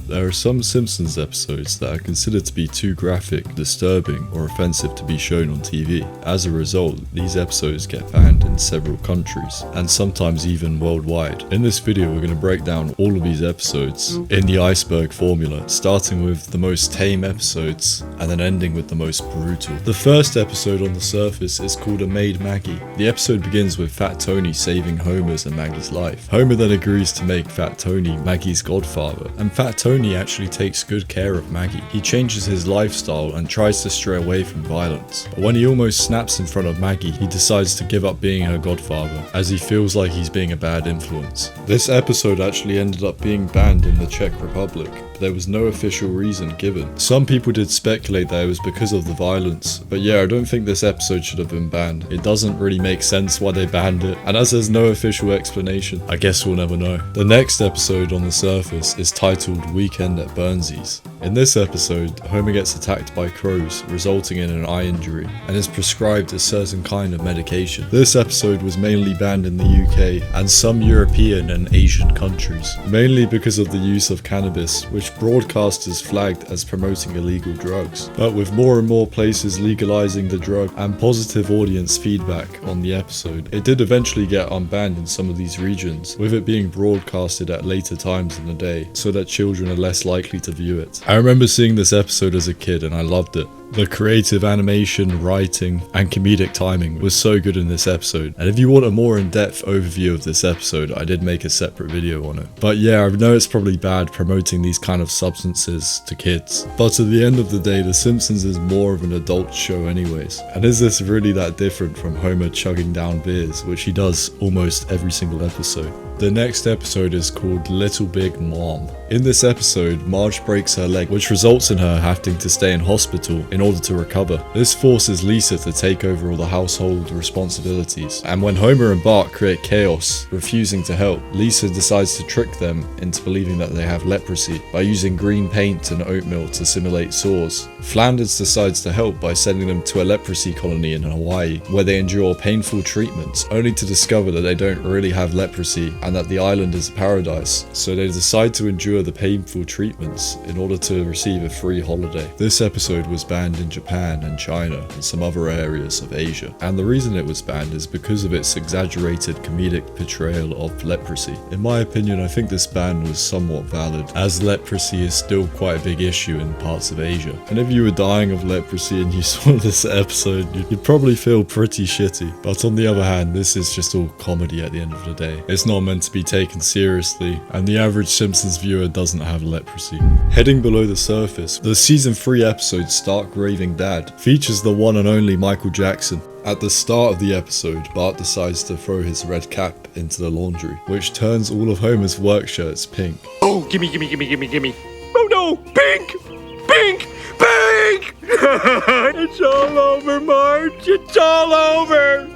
There are some Simpsons episodes that are considered to be too graphic, disturbing, or offensive to be shown on TV. As a result, these episodes get banned in several countries, and sometimes even worldwide. In this video, we're going to break down all of these episodes in the iceberg formula, starting with the most tame episodes, and then ending with the most brutal. The first episode on the surface is called A Maid Maggie. The episode begins with Fat Tony saving Homer's and Maggie's life. Homer then agrees to make Fat Tony Maggie's godfather, and Fat Tony actually takes good care of Maggie. He changes his lifestyle and tries to stray away from violence. But when he almost snaps in front of Maggie, he decides to give up being her godfather, as he feels like he's being a bad influence. This episode actually ended up being banned in the Czech Republic, but there was no official reason given. Some people did speculate that it was because of the violence, but yeah, I don't think this episode should have been banned. It doesn't really make sense why they banned it, and as there's no official explanation, I guess we'll never know. The next episode on the surface is titled Weekend at Burnsies. In this episode, Homer gets attacked by crows, resulting in an eye injury, and is prescribed a certain kind of medication. This episode was mainly banned in the UK and some European and Asian countries, mainly because of the use of cannabis, which broadcasters flagged as promoting illegal drugs. But with more and more places legalizing the drug and positive audience feedback on the episode, it did eventually get unbanned in some of these regions, with it being broadcasted at later times in the day, so that children are less likely to view it. I remember seeing this episode as a kid and I loved it. The creative animation, writing, and comedic timing was so good in this episode, and if you want a more in-depth overview of this episode, I did make a separate video on it. But yeah, I know it's probably bad promoting these kind of substances to kids, but at the end of the day, The Simpsons is more of an adult show anyways. And is this really that different from Homer chugging down beers, which he does almost every single episode? The next episode is called Little Big Mom. In this episode, Marge breaks her leg, which results in her having to stay in hospital in order to recover. This forces Lisa to take over all the household responsibilities, and when Homer and Bart create chaos, refusing to help, Lisa decides to trick them into believing that they have leprosy by using green paint and oatmeal to simulate sores. Flanders decides to help by sending them to a leprosy colony in Hawaii, where they endure painful treatments, only to discover that they don't really have leprosy and that the island is a paradise, so they decide to endure the painful treatments in order to receive a free holiday. This episode was banned in Japan and China and some other areas of Asia, and the reason it was banned is because of its exaggerated comedic portrayal of leprosy. In my opinion, I think this ban was somewhat valid, as leprosy is still quite a big issue in parts of Asia, and if you were dying of leprosy and you saw this episode, you'd probably feel pretty shitty. But on the other hand, this is just all comedy at the end of the day. It's not meant to be taken seriously, and the average Simpsons viewer doesn't have leprosy. Heading below the surface, the season 3 episode Stark Raving Dad features the one and only Michael Jackson. At the start of the episode, Bart decides to throw his red cap into the laundry, which turns all of Homer's work shirts pink. Oh, gimme. Oh no, pink! Pink! It's all over, Marge. It's all over.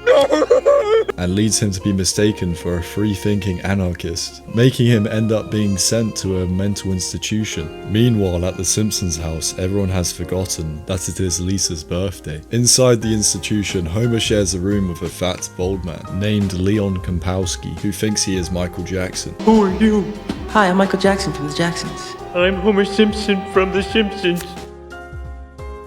And leads him to be mistaken for a free-thinking anarchist, making him end up being sent to a mental institution. Meanwhile, at the Simpsons house, everyone has forgotten that it is Lisa's birthday. Inside the institution, Homer shares a room with a fat, bald man named Leon Kompowski, who thinks he is Michael Jackson. Who are you? Hi, I'm Michael Jackson from the Jacksons. I'm Homer Simpson from The Simpsons.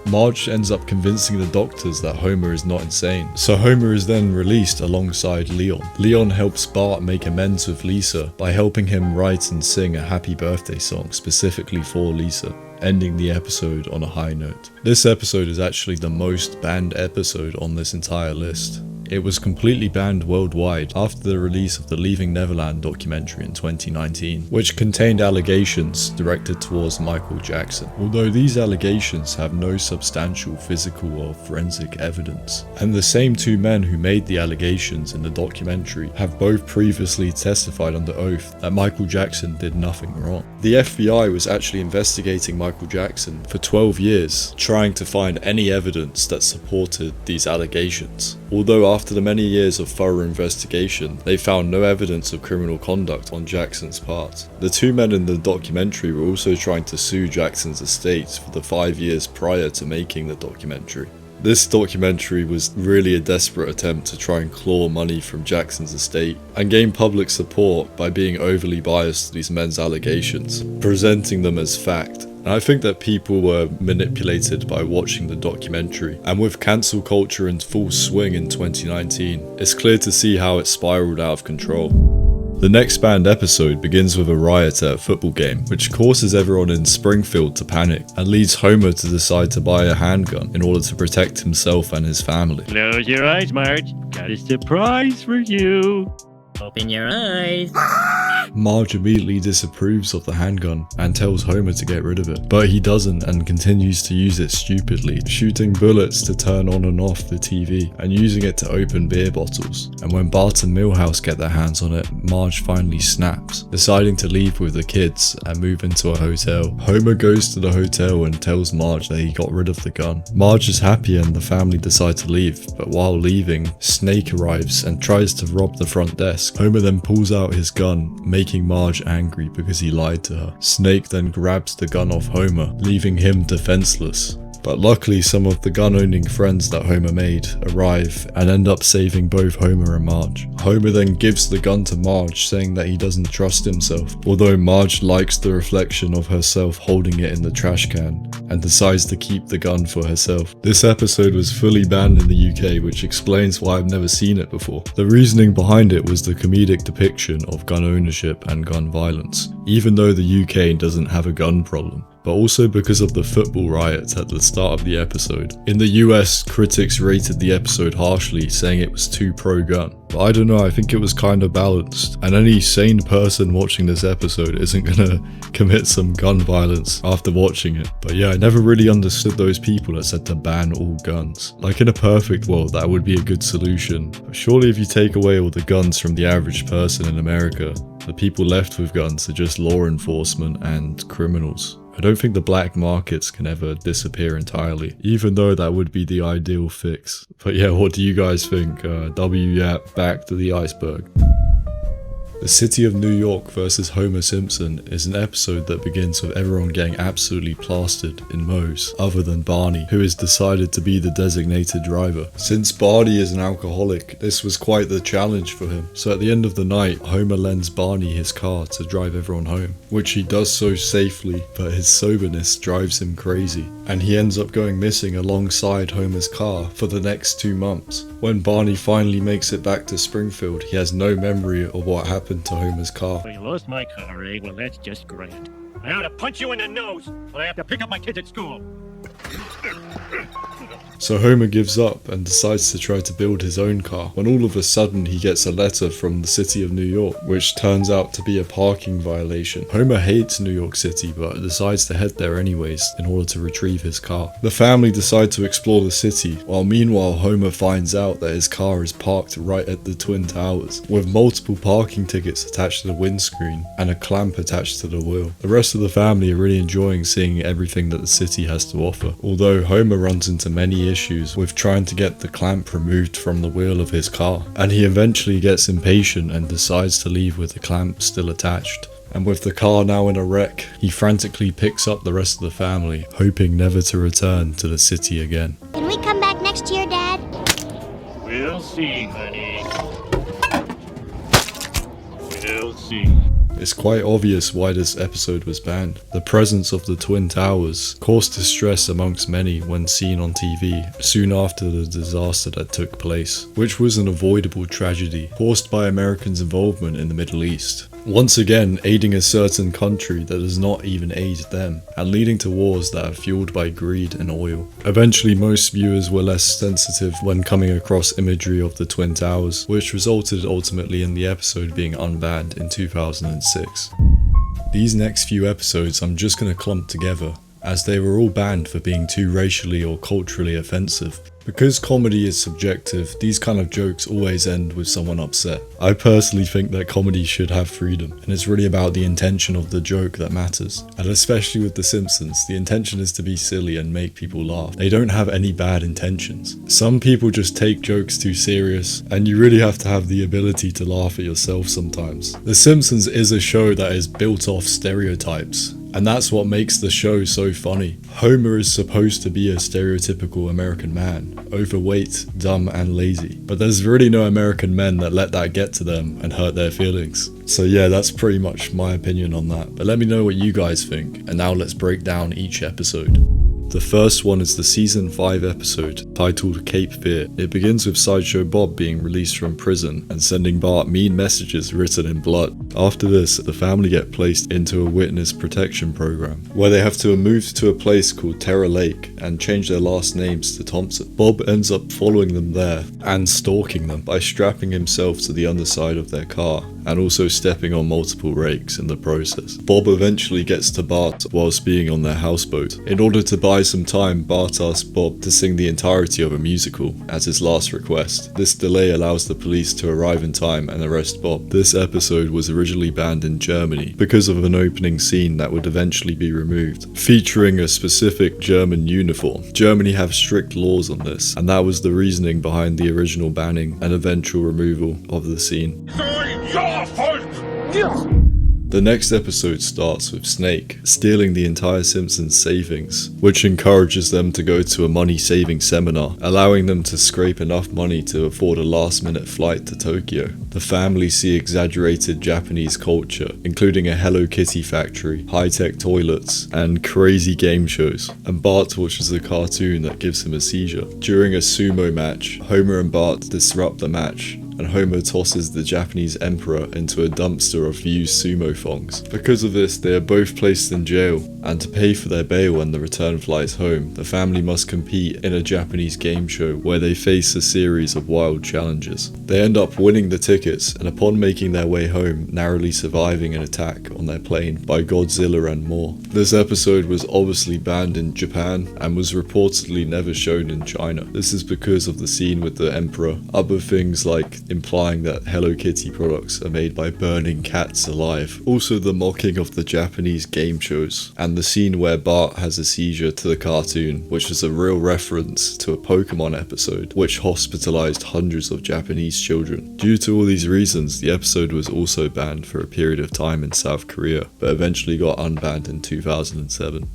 Marge ends up convincing the doctors that Homer is not insane, so Homer is then released alongside Leon. Leon helps Bart make amends with Lisa by helping him write and sing a happy birthday song specifically for Lisa, ending the episode on a high note. This episode is actually the most banned episode on this entire list. It was completely banned worldwide after the release of the Leaving Neverland documentary in 2019, which contained allegations directed towards Michael Jackson, although these allegations have no substantial physical or forensic evidence. And the same two men who made the allegations in the documentary have both previously testified under oath that Michael Jackson did nothing wrong. The FBI was actually investigating Michael Jackson for 12 years, trying to find any evidence that supported these allegations. Although after the many years of thorough investigation, they found no evidence of criminal conduct on Jackson's part. The two men in the documentary were also trying to sue Jackson's estate for the 5 years prior to making the documentary. This documentary was really a desperate attempt to try and claw money from Jackson's estate and gain public support by being overly biased to these men's allegations, presenting them as fact. And I think that people were manipulated by watching the documentary, and with cancel culture in full swing in 2019, it's clear to see how it spiraled out of control. The next banned episode begins with a riot at a football game, which causes everyone in Springfield to panic and leads Homer to decide to buy a handgun in order to protect himself and his family. Close your eyes, Marge. Got a surprise for you. Open your eyes. Marge immediately disapproves of the handgun and tells Homer to get rid of it, but he doesn't and continues to use it stupidly, shooting bullets to turn on and off the TV and using it to open beer bottles. And when Bart and Milhouse get their hands on it, Marge finally snaps, deciding to leave with the kids and move into a hotel. Homer goes to the hotel and tells Marge that he got rid of the gun. Marge is happy and the family decide to leave, but while leaving, Snake arrives and tries to rob the front desk. Homer then pulls out his gun, making Marge angry because he lied to her. Snake then grabs the gun off Homer, leaving him defenseless. But luckily some of the gun-owning friends that Homer made arrive and end up saving both Homer and Marge. Homer then gives the gun to Marge, saying that he doesn't trust himself, although Marge likes the reflection of herself holding it in the trash can and decides to keep the gun for herself. This episode was fully banned in the UK, which explains why I've never seen it before. The reasoning behind it was the comedic depiction of gun ownership and gun violence, even though the UK doesn't have a gun problem, but also because of the football riots at the start of the episode. In the US, critics rated the episode harshly, saying it was too pro-gun. But I don't know, I think it was kind of balanced, and any sane person watching this episode isn't gonna commit some gun violence after watching it. But yeah, I never really understood those people that said to ban all guns. Like in a perfect world, that would be a good solution. But surely if you take away all the guns from the average person in America, the people left with guns are just law enforcement and criminals. I don't think the black markets can ever disappear entirely, even though that would be the ideal fix. But yeah, what do you guys think? WYAP, back to the iceberg. The City of New York versus Homer Simpson is an episode that begins with everyone getting absolutely plastered in Moe's, other than Barney, who has decided to be the designated driver. Since Barney is an alcoholic, this was quite the challenge for him. So at the end of the night, Homer lends Barney his car to drive everyone home, which he does so safely, but his soberness drives him crazy, and he ends up going missing alongside Homer's car for the next 2 months. When Barney finally makes it back to Springfield, he has no memory of what happened to Homer's car. Well, you lost my car, eh? Well, that's just great. I ought to punch you in the nose, but I have to pick up my kids at school. So Homer gives up and decides to try to build his own car, when all of a sudden he gets a letter from the City of New York, which turns out to be a parking violation. Homer hates New York City, but decides to head there anyways in order to retrieve his car. The family decide to explore the city, while meanwhile Homer finds out that his car is parked right at the Twin Towers, with multiple parking tickets attached to the windscreen and a clamp attached to the wheel. The rest of the family are really enjoying seeing everything that the city has to offer, although Homer runs into many issues with trying to get the clamp removed from the wheel of his car, and he eventually gets impatient and decides to leave with the clamp still attached. And with the car now in a wreck, he frantically picks up the rest of the family, hoping never to return to the city again. Can we come back next year, Dad? We'll see, honey. We'll see. It's quite obvious why this episode was banned. The presence of the Twin Towers caused distress amongst many when seen on TV soon after the disaster that took place, which was an avoidable tragedy caused by Americans' involvement in the Middle East. Once again, aiding a certain country that does not even aid them, and leading to wars that are fueled by greed and oil. Eventually, most viewers were less sensitive when coming across imagery of the Twin Towers, which resulted ultimately in the episode being unbanned in 2006. These next few episodes I'm just gonna clump together, as they were all banned for being too racially or culturally offensive. Because comedy is subjective, these kind of jokes always end with someone upset. I personally think that comedy should have freedom, and it's really about the intention of the joke that matters. And especially with The Simpsons, the intention is to be silly and make people laugh. They don't have any bad intentions. Some people just take jokes too serious, and you really have to have the ability to laugh at yourself sometimes. The Simpsons is a show that is built off stereotypes, And that's what makes the show so funny. Homer is supposed to be a stereotypical American man, overweight, dumb and lazy. But there's really no American men that let that get to them and hurt their feelings. So yeah, that's pretty much my opinion on that. But let me know what you guys think. And now let's break down each episode. The first one is the season 5 episode, titled Cape Fear. It begins with Sideshow Bob being released from prison and sending Bart mean messages written in blood. After this, the family get placed into a witness protection program, where they have to move to a place called Terror Lake and change their last names to Thompson. Bob ends up following them there and stalking them by strapping himself to the underside of their car and also stepping on multiple rakes in the process. Bob eventually gets to Bart whilst being on their houseboat. In order to buy some time, Bart asks Bob to sing the entirety of a musical as his last request. This delay allows the police to arrive in time and arrest Bob. This episode was originally banned in Germany because of an opening scene that would eventually be removed, featuring a specific German uniform. Germany have strict laws on this, and that was the reasoning behind the original banning and eventual removal of the scene. The next episode starts with Snake stealing the entire Simpsons savings, which encourages them to go to a money-saving seminar, allowing them to scrape enough money to afford a last-minute flight to Tokyo. The family see exaggerated Japanese culture, including a Hello Kitty factory, high-tech toilets, and crazy game shows. And Bart watches a cartoon that gives him a seizure. During a sumo match, Homer and Bart disrupt the match, and Homer tosses the Japanese emperor into a dumpster of used sumo thongs. Because of this, they are both placed in jail, and to pay for their bail when the return flights home, the family must compete in a Japanese game show where they face a series of wild challenges. They end up winning the tickets, and upon making their way home, narrowly surviving an attack on their plane by Godzilla and more. This episode was obviously banned in Japan and was reportedly never shown in China. This is because of the scene with the emperor. Other things like implying that Hello Kitty products are made by burning cats alive. Also the mocking of the Japanese game shows, and the scene where Bart has a seizure to the cartoon, which is a real reference to a Pokemon episode which hospitalized hundreds of Japanese children. Due to all these reasons, the episode was also banned for a period of time in South Korea, but eventually got unbanned in 2007.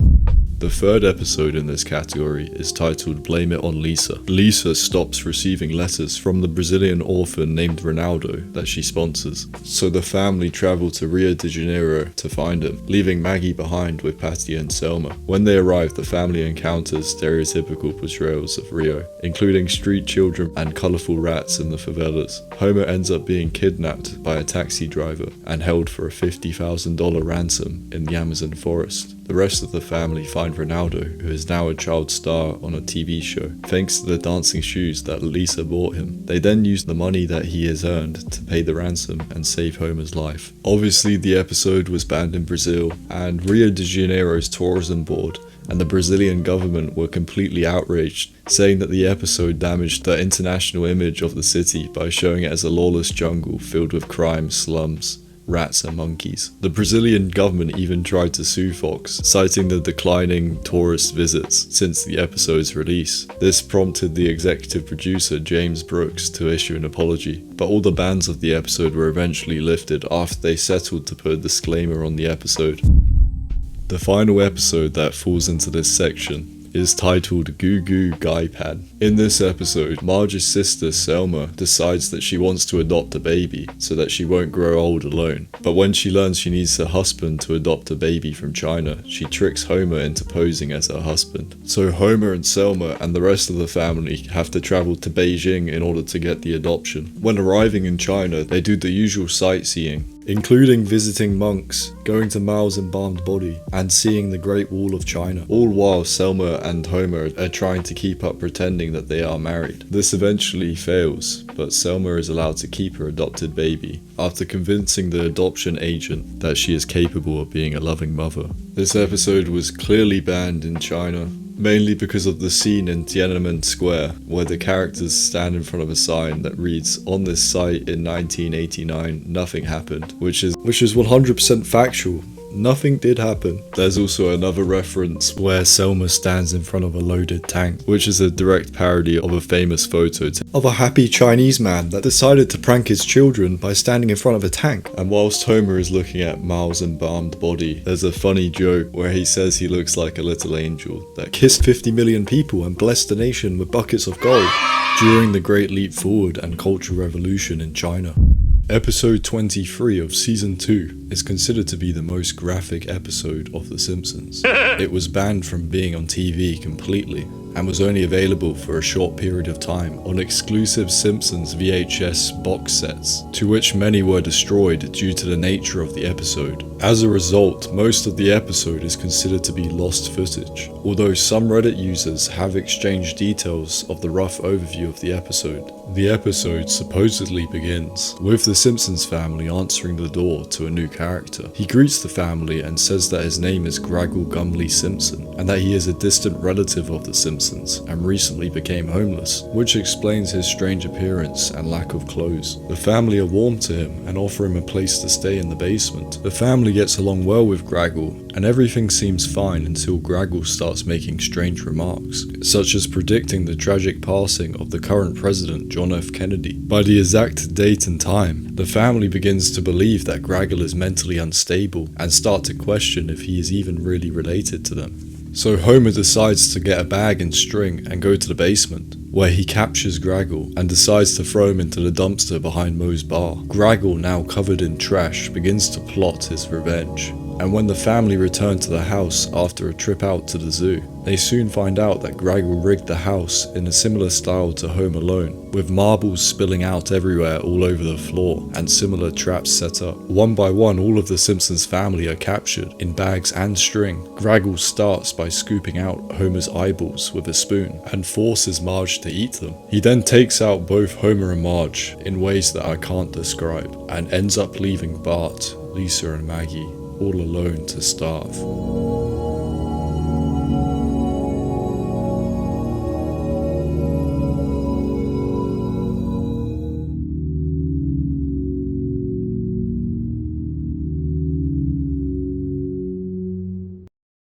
The third episode in this category is titled Blame It on Lisa. Lisa stops receiving letters from the Brazilian orphan named Ronaldo that she sponsors, so the family travel to Rio de Janeiro to find him, leaving Maggie behind with Patty and Selma. When they arrive, the family encounters stereotypical portrayals of Rio, including street children and colourful rats in the favelas. Homer ends up being kidnapped by a taxi driver and held for a $50,000 ransom in the Amazon forest. The rest of the family find Ronaldo, who is now a child star on a TV show, thanks to the dancing shoes that Lisa bought him. They then use the money that he has earned to pay the ransom and save Homer's life. Obviously, the episode was banned in Brazil, and Rio de Janeiro's tourism board and the Brazilian government were completely outraged, saying that the episode damaged the international image of the city by showing it as a lawless jungle filled with crime, slums, rats and monkeys. The Brazilian government even tried to sue Fox, citing the declining tourist visits since the episode's release. This prompted the executive producer James Brooks to issue an apology, but all the bans of the episode were eventually lifted after they settled to put a disclaimer on the episode. The final episode that falls into this section is titled ꜱᴜജbyᴜ. In this episode, Marge's sister Selma decides that she wants to adopt a baby so that she won't grow old alone. But when she learns she needs her husband to adopt a baby from China, she tricks Homer into posing as her husband. So Homer and Selma and the rest of the family have to travel to Beijing in order to get the adoption. When arriving in China, they do the usual sightseeing, including visiting monks, going to Mao's embalmed body, and seeing the Great Wall of China, all while Selma and Homer are trying to keep up pretending that they are married. This eventually fails, but Selma is allowed to keep her adopted baby after convincing the adoption agent that she is capable of being a loving mother. This episode was clearly banned in China, mainly because of the scene in Tiananmen Square where the characters stand in front of a sign that reads, "On this site in 1989, nothing happened," which is 100% factual. Nothing did happen. There's also another reference where Selma stands in front of a loaded tank, which is a direct parody of a famous photo of a happy Chinese man that decided to prank his children by standing in front of a tank. And whilst Homer is looking at Mal's embalmed body, there's a funny joke where he says he looks like a little angel that kissed 50 million people and blessed the nation with buckets of gold during the Great Leap Forward and Cultural Revolution in China. Episode 23 of Season 2 is considered to be the most graphic episode of The Simpsons. It was banned from being on TV completely and was only available for a short period of time on exclusive Simpsons VHS box sets, to which many were destroyed due to the nature of the episode. As a result, most of the episode is considered to be lost footage, although some Reddit users have exchanged details of the rough overview of the episode. The episode supposedly begins with the Simpsons family answering the door to a new character. He greets the family and says that his name is Graggle Simpson and that he is a distant relative of the Simpsons and recently became homeless, which explains his strange appearance and lack of clothes. The family are warm to him and offer him a place to stay in the basement. The family gets along well with Graggle and everything seems fine until Graggle starts making strange remarks, such as predicting the tragic passing of the current president John F. Kennedy. By the exact date and time, the family begins to believe that Graggle is mentally unstable and start to question if he is even really related to them. So Homer decides to get a bag and string and go to the basement, where he captures Graggle and decides to throw him into the dumpster behind Moe's bar. Graggle, now covered in trash, begins to plot his revenge. And when the family return to the house after a trip out to the zoo, they soon find out that Graggle rigged the house in a similar style to Home Alone, with marbles spilling out everywhere all over the floor and similar traps set up. One by one, all of the Simpsons family are captured in bags and string. Graggle starts by scooping out Homer's eyeballs with a spoon and forces Marge to eat them. He then takes out both Homer and Marge in ways that I can't describe and ends up leaving Bart, Lisa and Maggie all alone to starve.